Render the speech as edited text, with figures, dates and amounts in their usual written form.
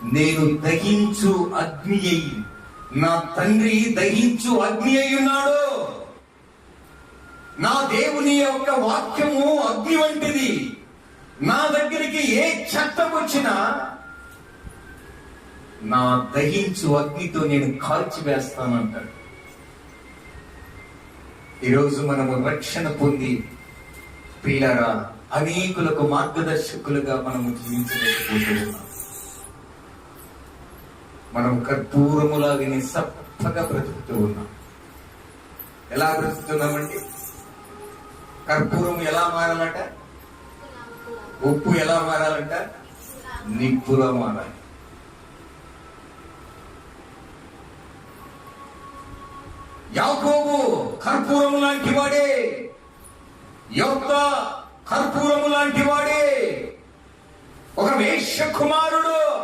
నేను దహించు అగ్ని అయి, నా తండ్రి దహించు అగ్ని అయి ఉన్నాడు. నా దేవుని యొక్క వాక్యము అగ్ని వంటిది. నా దగ్గరికి ఏ చట్టం వచ్చినా నా దహించు అగ్నితో నేను కాల్చివేస్తానంటాడు. ఈరోజు మనము రక్షణ పొంది ప్రియులారా అనేకులకు మార్గదర్శకులుగా మనము జీవించలేకపోతున్నాం. మనం కర్పూరములాగా నిస్సప్పగా బ్రతుకుతూ ఉన్నాం. ఎలా బ్రతుకుతున్నామండి? కర్పూరం ఎలా మారాలట? ఉప్పు ఎలా మారాలంట? నిప్పులా మారాలి. యాకోబు కర్పూరము లాంటి వాడే, యొక్క కర్పూరము లాంటి వాడే, ఒక వేశ్య కుమారుడు.